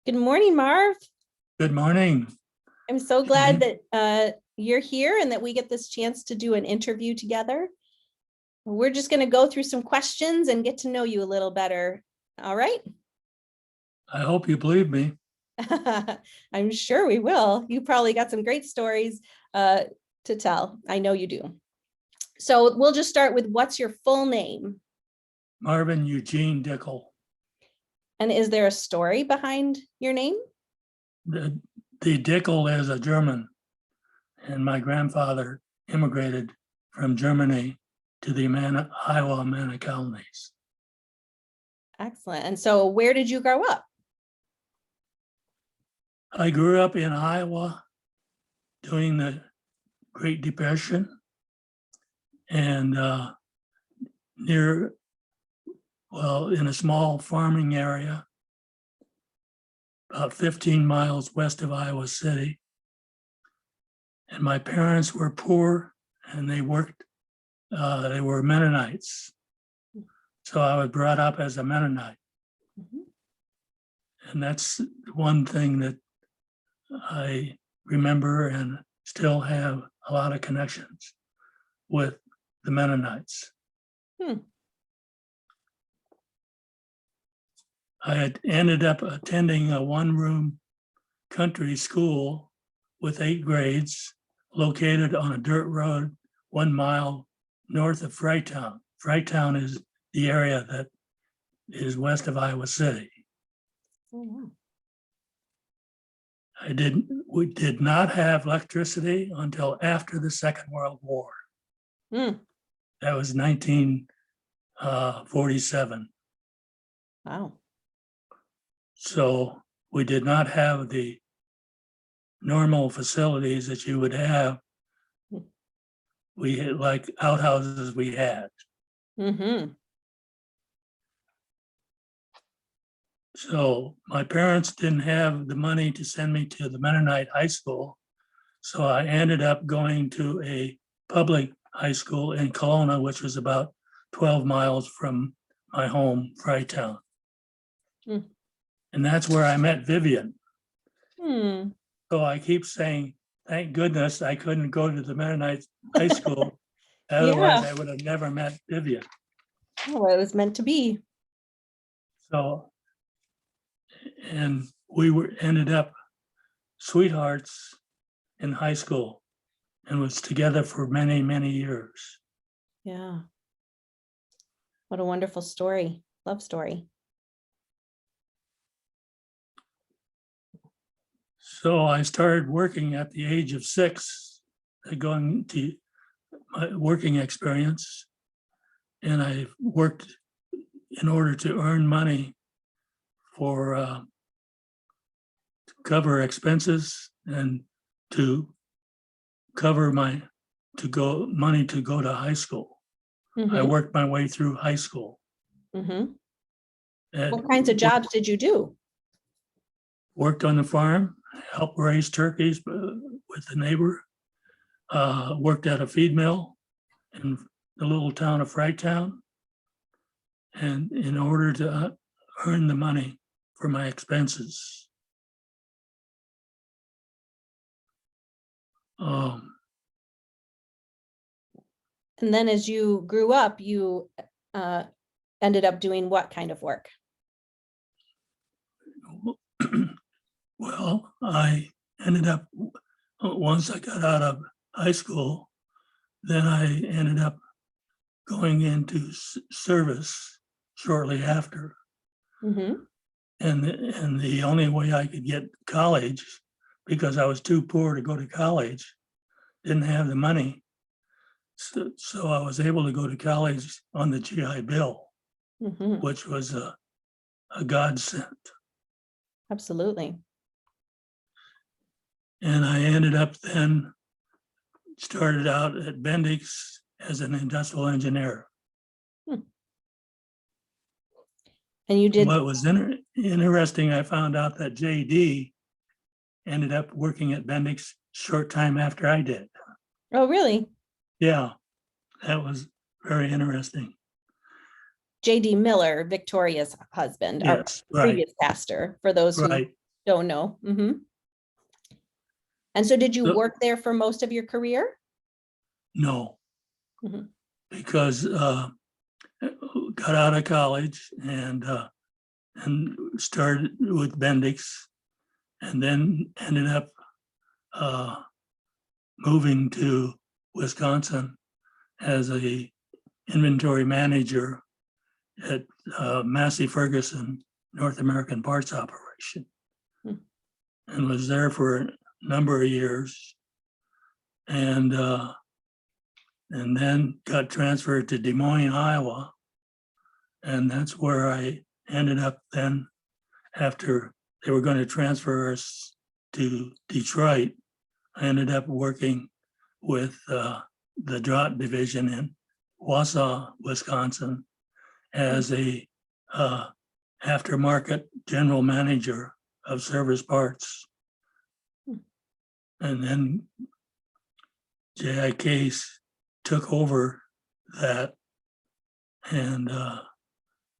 Good morning, Marv. Good morning. I'm so glad Jane. that you're here and that we get this chance to do an interview together. We're just going to go through some questions and get to know you a little better. All right. I hope you believe me. I'm sure we will. You probably got some great stories to tell. I know you do. So we'll just start with what's your full name? Marvin Eugene Dickel. And is there a story behind your name? The Dickel is a German, and my grandfather immigrated from Germany to the Iowa Manna colonies. Excellent. And so where did you grow up? I grew up in Iowa during the Great Depression and in a small farming area about 15 miles west of Iowa City. And my parents were poor and they were Mennonites. So I was brought up as a Mennonite. Mhm. And that's one thing that I remember and still have a lot of connections with the Mennonites. I had ended up attending a one-room country school with 8 grades located on a dirt road 1 mile north of Freytown. Freytown is the area that is west of Iowa City. Oh, wow. We did not have electricity until after the Second World War. Mm. That was 1947. Wow. So we did not have the normal facilities that you would have. We had like outhouses we had. Mm-hmm. So my parents didn't have the money to send me to the Mennonite high school. So I ended up going to a public high school in Kelowna, which was about 12 miles from my home, Freytown. Mm. And that's where I met Vivian. Hmm. So I keep saying, thank goodness I couldn't go to the Mennonite high school. Otherwise, Yeah. I would have never met Vivian. Oh, it was meant to be. So, and ended up sweethearts in high school and was together for many, many years. Yeah. What a wonderful story. Love story. So I started working at the age of 6, going to my working experience. And I worked in order to earn money for to cover expenses and to cover money to go to high school. I Mm-hmm. worked my way through high school. Mm-hmm. And What kinds of jobs did you do? worked on the farm, helped raise turkeys with the neighbor, worked at a feed mill in the little town of Freytown. And in order to earn the money for my expenses. And then as you grew up, you ended up doing what kind of work? Well, I ended up, once I got out of high school, then I ended up going into service shortly after. Mm-hmm. And the only way I could get college, because I was too poor to go to college, didn't have the money. So I was able to go to college on the GI Bill, Mm-hmm. which was a godsend. Absolutely. And I ended up then started out at Bendix as an industrial engineer. Hmm. And you did. What was interesting, I found out that JD ended up working at Bendix short time after I did. Oh, really? Yeah, that was very interesting. JD Miller, Victoria's husband, our Yes, right, previous pastor, for those who right. Don't know. And so did you So- work there for most of your career? No, Mhm. because got out of college and started with Bendix, and then ended up moving to Wisconsin as a inventory manager at Massey Ferguson North American Parts Operation, Hmm. and was there for a number of years, and then got transferred to Des Moines, Iowa, and that's where I ended up then. After they were going to transfer us to Detroit, I ended up working with the Draught division in Wausau, Wisconsin, as a aftermarket general manager of service parts. And then J.I. Case took over that. And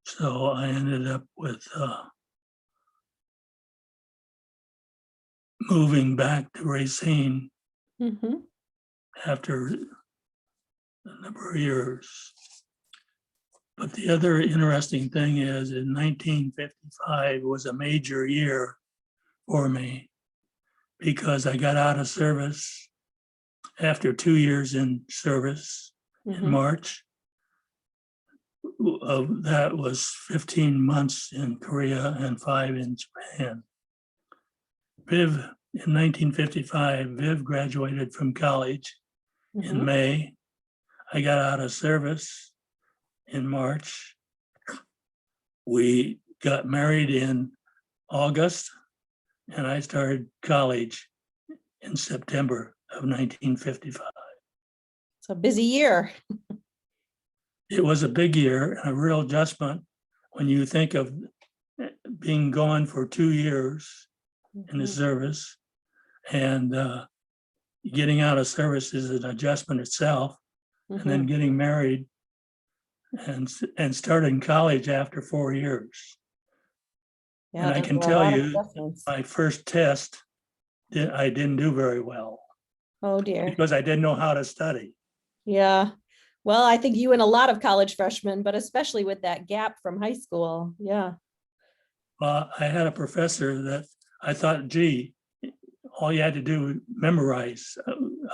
so I ended up with moving back to Racine Mhm. after a number of years. But the other interesting thing is in 1955 was a major year for me because I got out of service after 2 years in service in Mhm. March. Of that was 15 months in Korea and 5 in Japan. Viv, in 1955, Viv graduated from college in Mhm. May. I got out of service in March. We got married in August, and I started college in September of 1955. It's a busy year. It was a big year and a real adjustment when you think of being gone for 2 years in the Mhm. service, and getting out of service is an adjustment itself, and then Mhm. getting married and starting college after 4 years. Yeah, And I those can are a tell lot of you, adjustments. my first test, I didn't do very well Oh dear. because I didn't know how to study. Yeah. Well, I think you and a lot of college freshmen, but especially with that gap from high school. Yeah. I had a professor that I thought, gee, all you had to do was memorize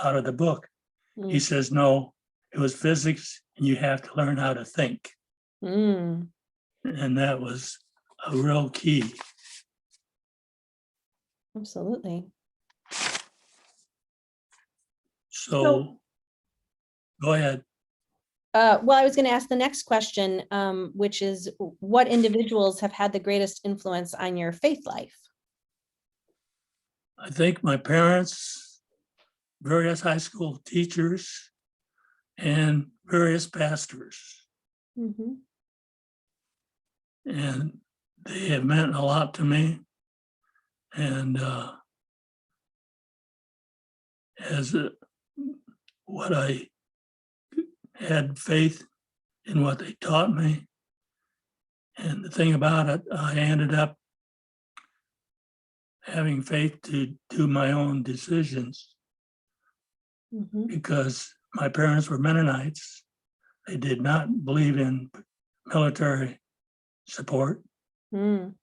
out of the book. He Mm. says, no, it was physics and you have to learn how to think. Mm. And that was a real key. Absolutely. So go ahead. Well, I was going to ask the next question, which is what individuals have had the greatest influence on your faith life? I think my parents, various high school teachers, and various pastors. Mhm. And they have meant a lot to me. And as what I had faith in what they taught me. And the thing about it, I ended up having faith to do my own decisions Mhm. because my parents were Mennonites. They did not believe in military support. Mm.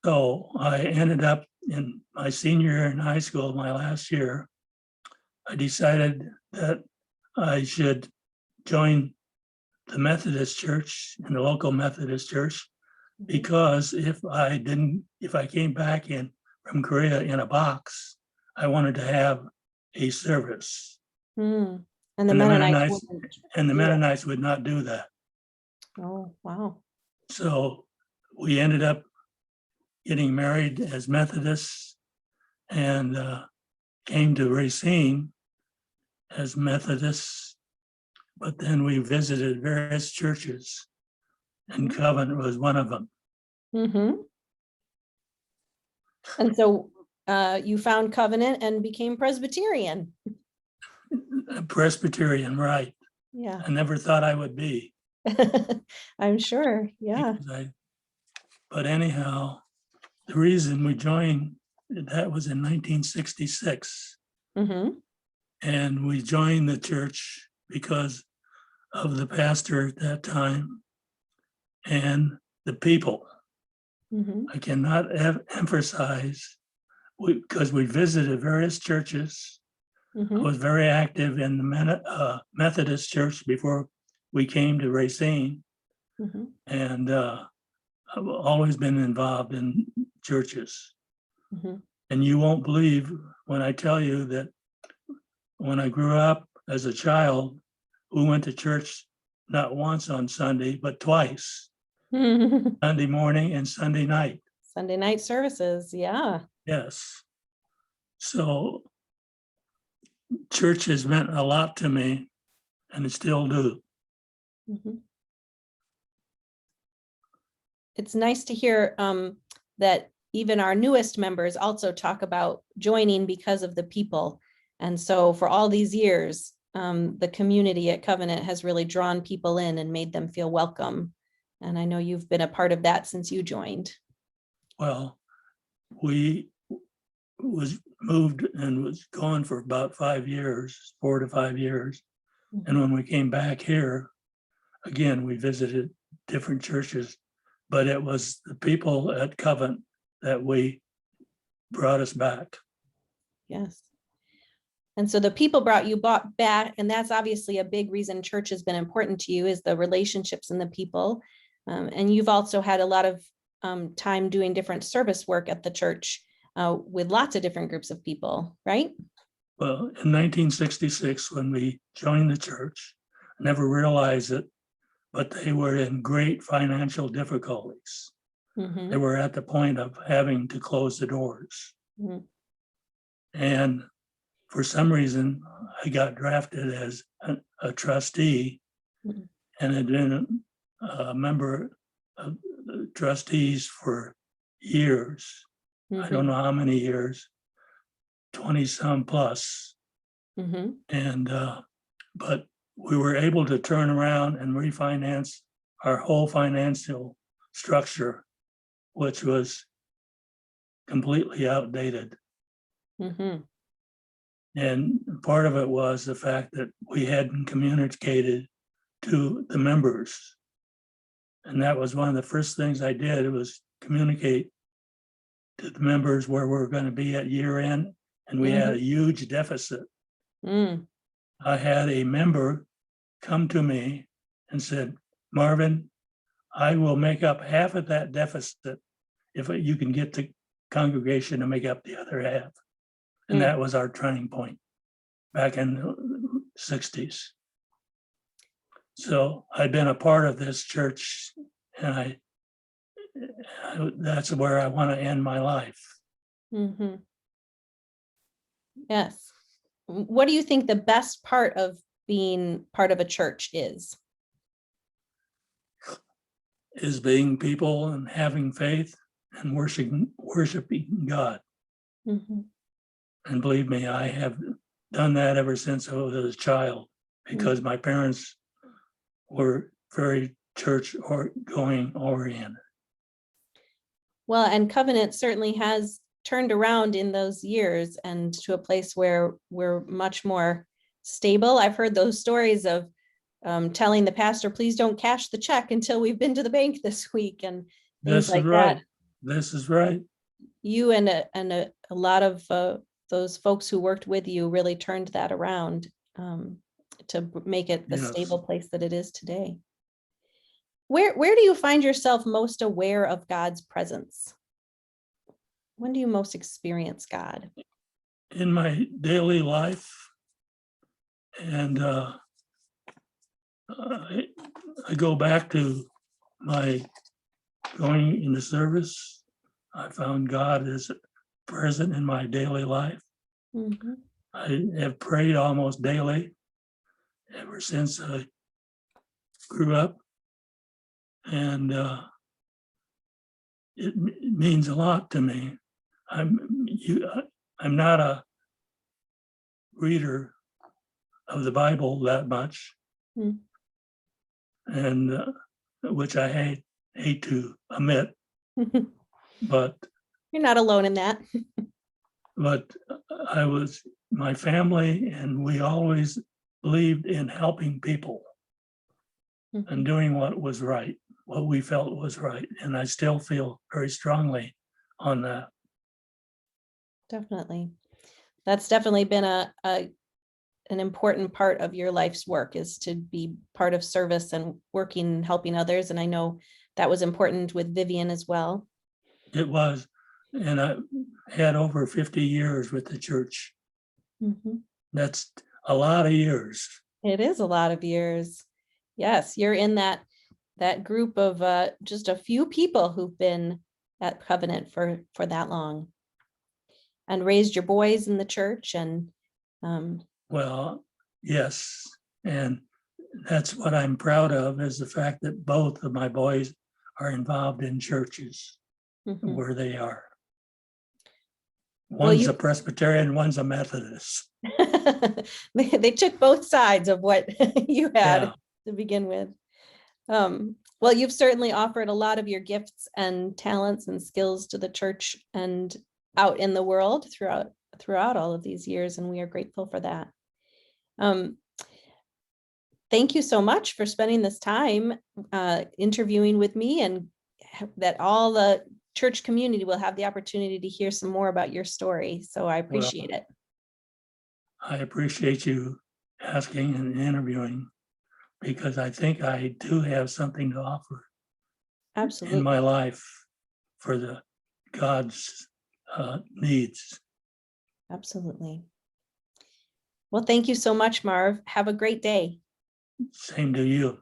So I ended up in my senior year in high school, my last year, I decided that I should join the Methodist church and the local Methodist church because if I came back in from Korea in a box, I wanted to have a service. Mm. And the And the Mennonites Mennonites wouldn't and the do it. Mennonites would not do that. Oh, wow. So we ended up getting married as Methodists and came to Racine as Methodists. But then we visited various churches, and Covenant was one of them. Mhm. And so you found Covenant and became Presbyterian. A Presbyterian, right? Yeah. I never thought I would be. I'm sure. Yeah. But anyhow, the reason we joined that was in 1966. Mm-hmm. And we joined the church because of the pastor at that time and the people. Mm-hmm. I cannot emphasize, because we visited various churches. I Mm-hmm. was very active in the Methodist church before we came to Racine. Mm-hmm. And I've always been involved in churches. Mm-hmm. And you won't believe when I tell you that when I grew up as a child, we went to church not once on Sunday, but twice, Sunday morning and Sunday night. Sunday night services. Yeah. Yes. So church has meant a lot to me, and it still do. Mm-hmm. It's nice to hear that even our newest members also talk about joining because of the people. And so for all these years, the community at Covenant has really drawn people in and made them feel welcome. And I know you've been a part of that since you joined. Well, we was moved and was gone for about 5 years, 4 to 5 years. And when we came back here, again, we visited different churches, but it was the people at Covenant that brought us back. Yes. And so the people brought you back, and that's obviously a big reason church has been important to you, is the relationships and the people. And you've also had a lot of time doing different service work at the church with lots of different groups of people, right? Well, in 1966, when we joined the church, I never realized it, but they were in great financial difficulties. Mm-hmm. They were at the point of having to close the doors. Mm-hmm. And for some reason, I got drafted as a trustee Mhm. and had been a member of the trustees for years. I don't know how many years, 20 some plus. Mm-hmm. And, but we were able to turn around and refinance our whole financial structure, which was completely outdated. Mm-hmm. And part of it was the fact that we hadn't communicated to the members. And that was one of the first things I did, was communicate to the members where we're going to be at year end. And we had a huge deficit. Mm. I had a member come to me and said, Marvin, I will make up half of that deficit if you can get the congregation to make up the other half. And that was our turning point back in the 60s. So I've been a part of this church, and that's where I want to end my life. Mm-hmm. Yes. What do you think the best part of being part of a church is? Is being people and having faith and worshiping God. Mm-hmm. And believe me, I have done that ever since I was a child, because my parents were very church going oriented. Well, and Covenant certainly has turned around in those years and to a place where we're much more stable. I've heard those stories of telling the pastor, please don't cash the check until we've been to the bank this week and things like that. This is right. You and a lot of those folks who worked with you really turned that around to make it the stable place that it is today. Where do you find yourself most aware of God's presence? When do you most experience God? In my daily life, and I go back to my going into service. I found God is present in my daily life. Mm-hmm. I have prayed almost daily ever since I grew up, and it means a lot to me. I'm not a reader of the Bible that much, and which I hate to admit, but You're not alone in that. but my family and we always believed in helping people and doing what was right, what we felt was right. And I still feel very strongly on that. Definitely. That's definitely been an important part of your life's work, is to be part of service and working and helping others. And I know that was important with Vivian as well. It was, and I had over 50 years with the church. That's a lot of years. It is a lot of years. Yes, you're in that group of just a few people who've been at Covenant for that long and raised your boys in the church. And well, yes, and that's what I'm proud of, is the fact that both of my boys are involved in churches where they are. One's a Presbyterian, one's a Methodist. They took both sides of what you had to begin with. Well, you've certainly offered a lot of your gifts and talents and skills to the church and out in the world throughout all of these years, and we are grateful for that. Thank you so much for spending this time interviewing with me, and that all the church community will have the opportunity to hear some more about your story. So I appreciate it. I appreciate you asking and interviewing, because I think I do have something to offer. Absolutely. In my life for the God's needs. Absolutely. Well, thank you so much, Marv. Have a great day. Same to you.